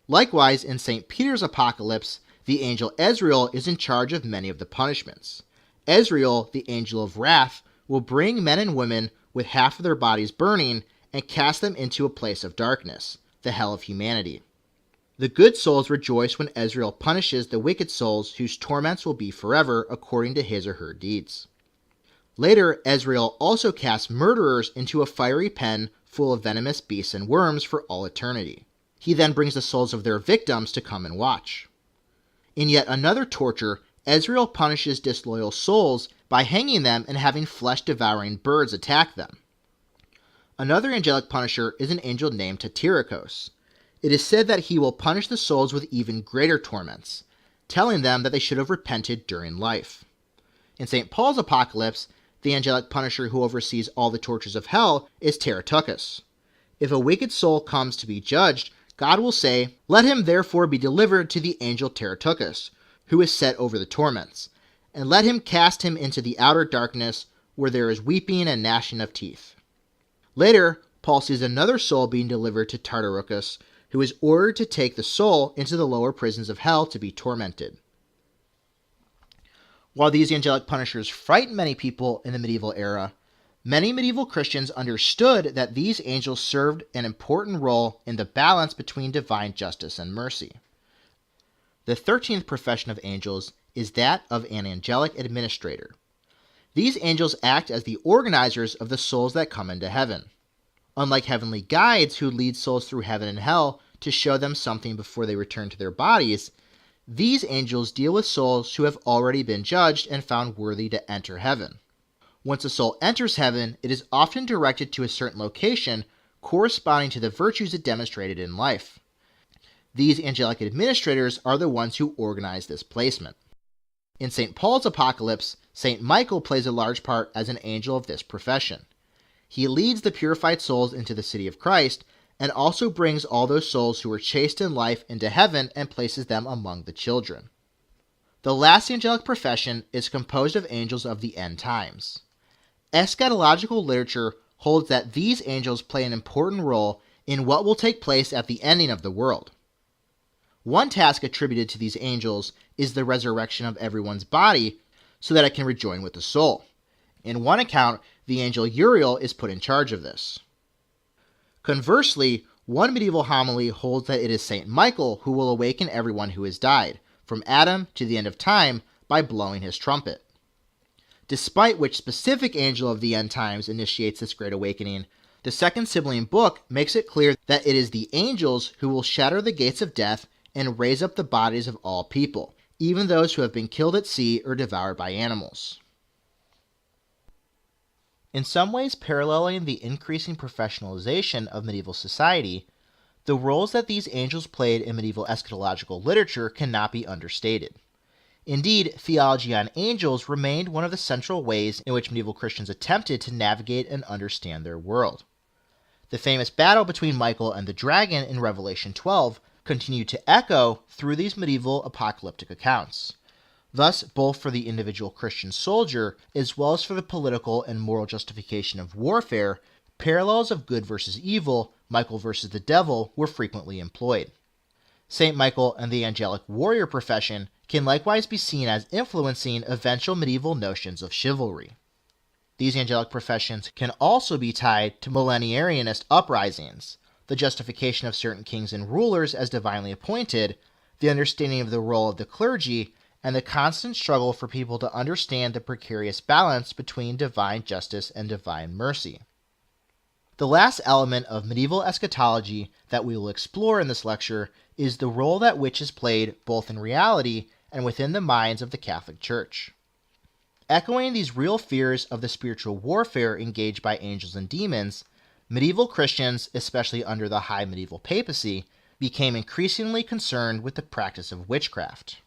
Likewise, in St. Peter's Apocalypse, the angel Ezriel is in charge of many of the punishments. Ezriel, the angel of wrath, will bring men and women with half of their bodies burning and cast them into a place of darkness, the hell of humanity. The good souls rejoice when Ezriel punishes the wicked souls whose torments will be forever according to his or her deeds. Later, Ezriel also casts murderers into a fiery pen full of venomous beasts and worms for all eternity. He then brings the souls of their victims to come and watch. In yet another torture, Ezriel punishes disloyal souls by hanging them and having flesh-devouring birds attack them. Another angelic punisher is an angel named Tatirikos. It is said that he will punish the souls with even greater torments, telling them that they should have repented during life. In St. Paul's Apocalypse, the angelic punisher who oversees all the tortures of hell is Teretukos. If a wicked soul comes to be judged, God will say, "Let him therefore be delivered to the angel Teretukos, who is set over the torments, and let him cast him into the outer darkness, where there is weeping and gnashing of teeth." Later, Paul sees another soul being delivered to Tartarchus, who is ordered to take the soul into the lower prisons of hell to be tormented. While these angelic punishers frightened many people in the medieval era, many medieval Christians understood that these angels served an important role in the balance between divine justice and mercy. The 13th profession of angels is that of an angelic administrator. These angels act as the organizers of the souls that come into heaven. Unlike heavenly guides who lead souls through heaven and hell to show them something before they return to their bodies, these angels deal with souls who have already been judged and found worthy to enter heaven. Once a soul enters heaven, it is often directed to a certain location corresponding to the virtues it demonstrated in life. These angelic administrators are the ones who organize this placement. In St. Paul's Apocalypse, St. Michael plays a large part as an angel of this profession. He leads the purified souls into the city of Christ and also brings all those souls who were chaste in life into heaven and places them among the children. The last angelic profession is composed of angels of the end times. Eschatological literature holds that these angels play an important role in what will take place at the ending of the world. One task attributed to these angels is the resurrection of everyone's body so that it can rejoin with the soul. In one account, the angel Uriel is put in charge of this. Conversely, one medieval homily holds that it is Saint Michael who will awaken everyone who has died, from Adam to the end of time, by blowing his trumpet. Despite which specific angel of the end times initiates this great awakening, the second sibling book makes it clear that it is the angels who will shatter the gates of death and raise up the bodies of all people, even those who have been killed at sea or devoured by animals. In some ways paralleling the increasing professionalization of medieval society, the roles that these angels played in medieval eschatological literature cannot be understated. Indeed, theology on angels remained one of the central ways in which medieval Christians attempted to navigate and understand their world. The famous battle between Michael and the dragon in Revelation 12 continued to echo through these medieval apocalyptic accounts. Thus, both for the individual Christian soldier, as well as for the political and moral justification of warfare, parallels of good versus evil, Michael versus the devil, were frequently employed. Saint Michael and the angelic warrior profession can likewise be seen as influencing eventual medieval notions of chivalry. These angelic professions can also be tied to millenarianist uprisings, the justification of certain kings and rulers as divinely appointed, the understanding of the role of the clergy, and the constant struggle for people to understand the precarious balance between divine justice and divine mercy. The last element of medieval eschatology that we will explore in this lecture is the role that witches played both in reality and within the minds of the Catholic Church. Echoing these real fears of the spiritual warfare engaged by angels and demons, medieval Christians, especially under the high medieval papacy, became increasingly concerned with the practice of witchcraft.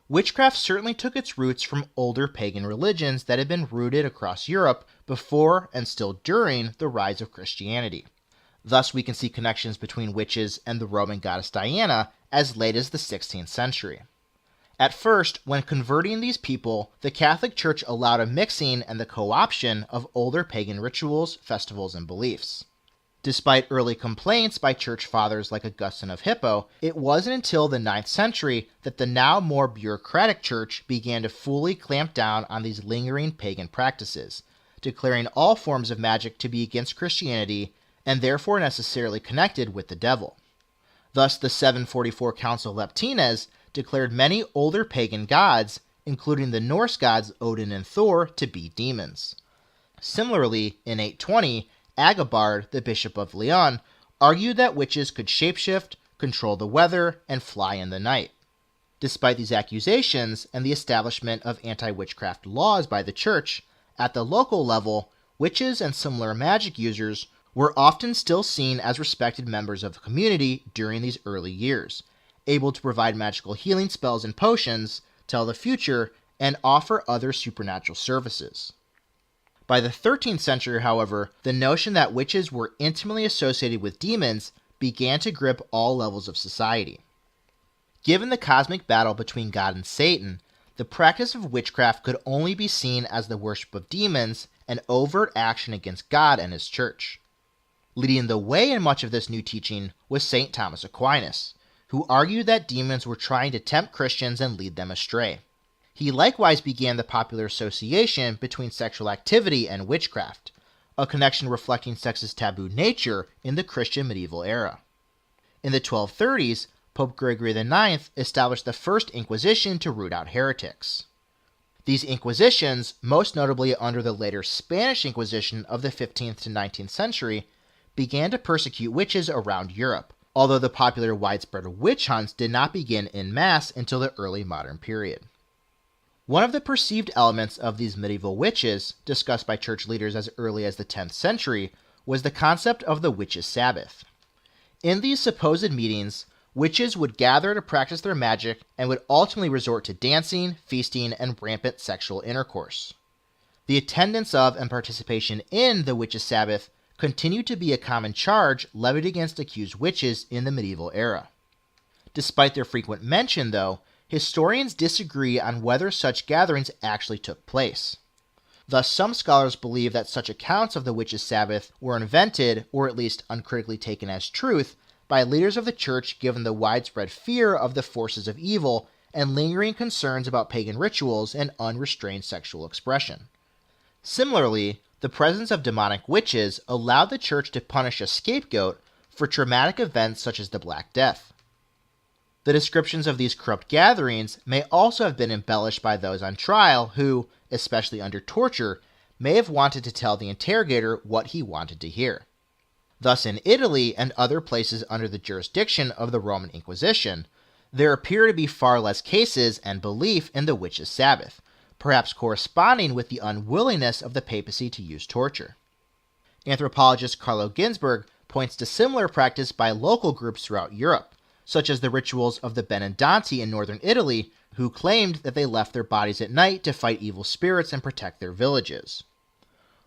Witchcraft certainly took its roots from older pagan religions that had been rooted across Europe before and still during the rise of Christianity. Thus, we can see connections between witches and the Roman goddess Diana as late as the 16th century. At first, when converting these people, the Catholic Church allowed a mixing and the co-option of older pagan rituals, festivals, and beliefs. Despite early complaints by church fathers like Augustine of Hippo, it wasn't until the 9th century that the now more bureaucratic church began to fully clamp down on these lingering pagan practices, declaring all forms of magic to be against Christianity and therefore necessarily connected with the devil. Thus, the 744 Council of Leptines declared many older pagan gods, including the Norse gods Odin and Thor, to be demons. Similarly, in 820, Agobard, the Bishop of Lyon, argued that witches could shapeshift, control the weather, and fly in the night. Despite these accusations and the establishment of anti-witchcraft laws by the Church, at the local level, witches and similar magic users were often still seen as respected members of the community during these early years, able to provide magical healing spells and potions, tell the future, and offer other supernatural services. By the 13th century, however, the notion that witches were intimately associated with demons began to grip all levels of society. Given the cosmic battle between God and Satan, the practice of witchcraft could only be seen as the worship of demons and overt action against God and his church. Leading the way in much of this new teaching was St. Thomas Aquinas, who argued that demons were trying to tempt Christians and lead them astray. He likewise began the popular association between sexual activity and witchcraft, a connection reflecting sex's taboo nature in the Christian medieval era. In the 1230s, Pope Gregory IX established the First Inquisition to root out heretics. These inquisitions, most notably under the later Spanish Inquisition of the 15th to 19th century, began to persecute witches around Europe, although the popular widespread witch hunts did not begin en masse until the early modern period. One of the perceived elements of these medieval witches, discussed by church leaders as early as the 10th century, was the concept of the witches' Sabbath. In these supposed meetings, witches would gather to practice their magic and would ultimately resort to dancing, feasting, and rampant sexual intercourse. The attendance of and participation in the witches' Sabbath continued to be a common charge levied against accused witches in the medieval era. Despite their frequent mention, though, historians disagree on whether such gatherings actually took place. Thus, some scholars believe that such accounts of the witches' Sabbath were invented, or at least uncritically taken as truth, by leaders of the church given the widespread fear of the forces of evil and lingering concerns about pagan rituals and unrestrained sexual expression. Similarly, the presence of demonic witches allowed the church to punish a scapegoat for traumatic events such as the Black Death. The descriptions of these corrupt gatherings may also have been embellished by those on trial who, especially under torture, may have wanted to tell the interrogator what he wanted to hear. Thus, in Italy and other places under the jurisdiction of the Roman Inquisition, there appear to be far less cases and belief in the witches' Sabbath, perhaps corresponding with the unwillingness of the papacy to use torture. Anthropologist Carlo Ginzburg points to similar practice by local groups throughout Europe, such as the rituals of the Benandanti in northern Italy, who claimed that they left their bodies at night to fight evil spirits and protect their villages.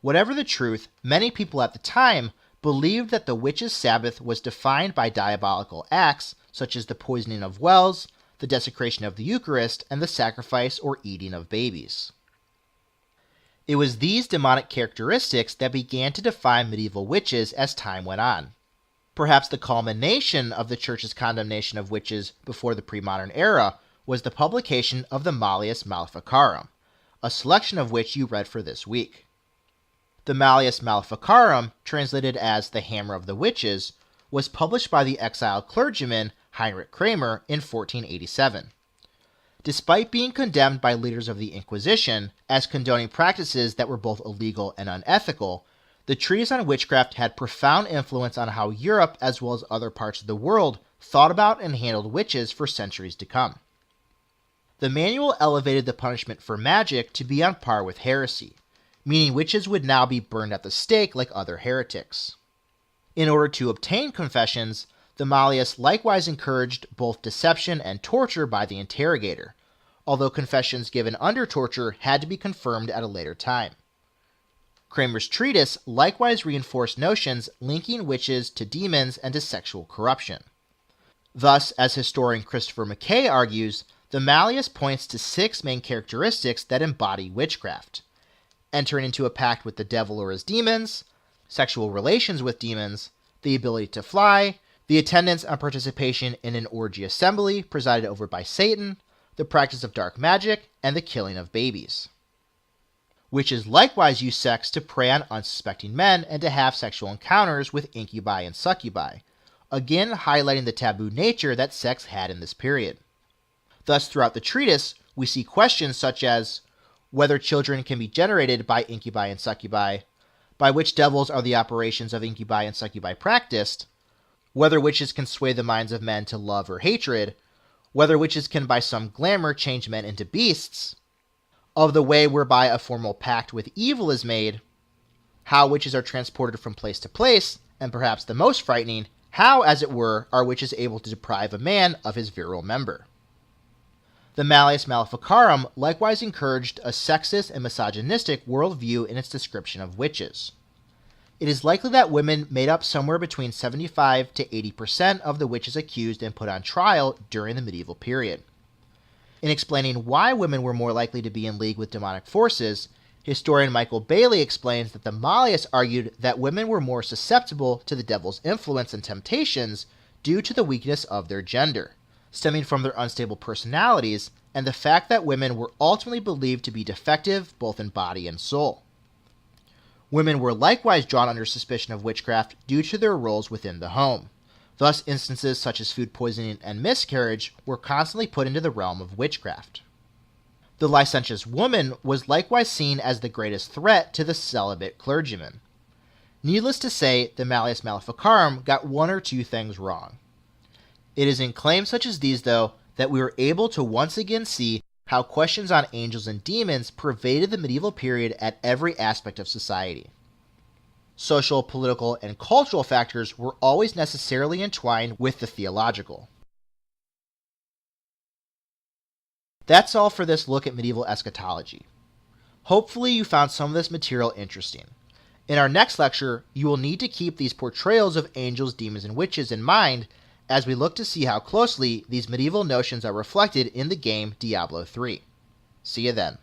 Whatever the truth, many people at the time believed that the witches' Sabbath was defined by diabolical acts such as the poisoning of wells, the desecration of the Eucharist, and the sacrifice or eating of babies. It was these demonic characteristics that began to define medieval witches as time went on. Perhaps the culmination of the Church's condemnation of witches before the pre-modern era was the publication of the Malleus Maleficarum, a selection of which you read for this week. The Malleus Maleficarum, translated as the Hammer of the Witches, was published by the exiled clergyman Heinrich Kramer in 1487. Despite being condemned by leaders of the Inquisition as condoning practices that were both illegal and unethical, the treatise on witchcraft had profound influence on how Europe, as well as other parts of the world, thought about and handled witches for centuries to come. The manual elevated the punishment for magic to be on par with heresy, meaning witches would now be burned at the stake like other heretics. In order to obtain confessions, the Malleus likewise encouraged both deception and torture by the interrogator, although confessions given under torture had to be confirmed at a later time. Kramer's treatise likewise reinforced notions linking witches to demons and to sexual corruption. Thus, as historian Christopher Mackay argues, the Malleus points to 6 main characteristics that embody witchcraft: entering into a pact with the devil or his demons, sexual relations with demons, the ability to fly, the attendance and participation in an orgy assembly presided over by Satan, the practice of dark magic, and the killing of babies. Witches likewise use sex to prey on unsuspecting men and to have sexual encounters with incubi and succubi, again highlighting the taboo nature that sex had in this period. Thus, throughout the treatise, we see questions such as whether children can be generated by incubi and succubi, by which devils are the operations of incubi and succubi practiced, whether witches can sway the minds of men to love or hatred, whether witches can by some glamour change men into beasts, of the way whereby a formal pact with evil is made, how witches are transported from place to place, and perhaps the most frightening, how, as it were, are witches able to deprive a man of his virile member. The Malleus Maleficarum likewise encouraged a sexist and misogynistic worldview in its description of witches. It is likely that women made up somewhere between 75 to 80% of the witches accused and put on trial during the medieval period. In explaining why women were more likely to be in league with demonic forces, historian Michael Bailey explains that the Malleus argued that women were more susceptible to the devil's influence and temptations due to the weakness of their gender, stemming from their unstable personalities and the fact that women were ultimately believed to be defective both in body and soul. Women were likewise drawn under suspicion of witchcraft due to their roles within the home. Thus, instances such as food poisoning and miscarriage were constantly put into the realm of witchcraft. The licentious woman was likewise seen as the greatest threat to the celibate clergyman. Needless to say, the Malleus Maleficarum got one or two things wrong. It is in claims such as these, though, that we were able to once again see how questions on angels and demons pervaded the medieval period at every aspect of society. Social, political, and cultural factors were always necessarily entwined with the theological. That's all for this look at medieval eschatology. Hopefully you found some of this material interesting. In our next lecture, you will need to keep these portrayals of angels, demons, and witches in mind as we look to see how closely these medieval notions are reflected in the game Diablo 3. See you then.